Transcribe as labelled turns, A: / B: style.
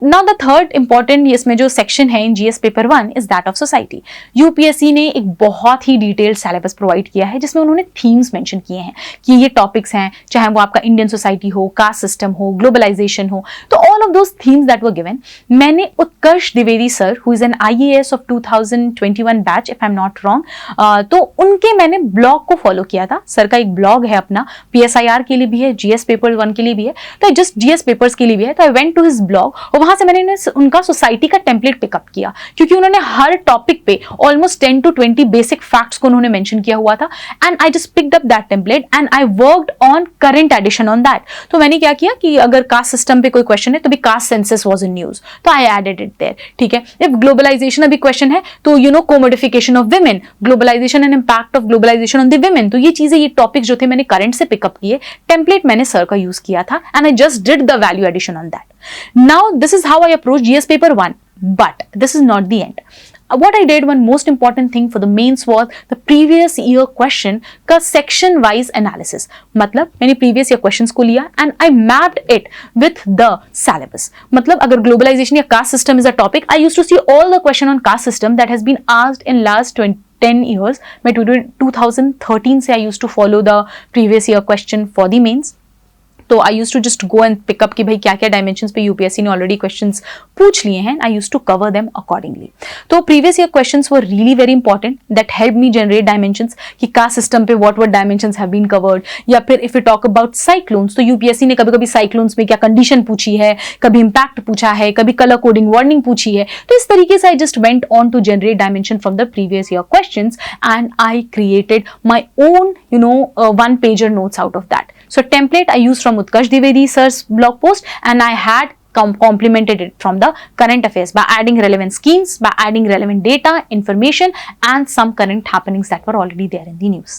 A: Now the third important इसमें जो section है in GS paper 1 is that of society. UPSC ने एक बहुत ही डिटेल्ड सिलेबस प्रोवाइड किया है जिसमें उन्होंने थीम्स मेंशन किए हैं कि ये टॉपिक्स हैं, चाहे वो आपका इंडियन सोसाइटी हो, कास्ट सिस्टम हो, ग्लोबलाइजेशन हो, तो all of those themes that were given. मैंने Utkarsh Dwivedi sir who is an IAS of 2021 batch if I am not wrong, तो उनके मैंने ब्लॉग को फॉलो किया था। सर का एक ब्लॉग है अपना, पीएसआईआर के लिए भी है, जीएस पेपर 1 के लिए भी है, तो जस्ट जीएस पेपर्स के लिए भी है। तो I went to his blog और वहां से मैंने उनका सोसाइटी का टेम्पलेट पिकअप किया क्योंकि उन्होंने हर टॉपिक पे ऑलमोस्ट 10 to 20 बेसिक फैक्ट्स को उन्होंने मेंशन किया हुआ था and I just picked up that template and I worked on current addition on that. तो मैंने क्या किया कि अगर कास्ट सिस्टम पे कोई क्वेश्चन है तो भी caste census was in news, तो आई एडेड इट देयर। ठीक है, इफ ग्लोबलाइजेशन अभी क्वेश्चन है तो commodification of women, globalisation and impact of globalisation on the women, तो ये चीजें, ये टॉपिक्स जो थे मैंने करंट से पिकअप किए, टेम्पलेट मैंने सर का यूज किया था and I just did the value addition on that. Now this is how I approach GS paper 1, but this is not the end. What I did, one most important thing for the mains was the previous year question का section wise analysis. मतलब मैंने previous year questions को लिया and I mapped it with the syllabus. मतलब अगर globalization या caste system is a topic, I used to see all the question on caste system that has been asked in last 10 years. मैं 2013 से I used to follow the previous year question for the mains. तो I use to just go and pick up कि भाई क्या क्या dimensions पे UPSC ने already questions पूछ लिए हैं, I use to cover them accordingly. तो previous year questions were really very important that help me generate dimensions कि कास्ट सिस्टम पे what dimensions have been covered. या फिर if you talk about cyclones, तो UPSC ने कभी कभी cyclones में क्या कंडीशन पूछी है, कभी इंपैक्ट पूछा है, कभी कलर कोडिंग वार्निंग पूछी है। तो इस तरीके से I just went on to generate dimension from the previous year questions and I created my own one pager notes out of that. So template I used from Utkarsh Dwivedi sir's blog post and I had complemented it from the current affairs by adding relevant schemes, by adding relevant data, information and some current happenings that were already there in the news.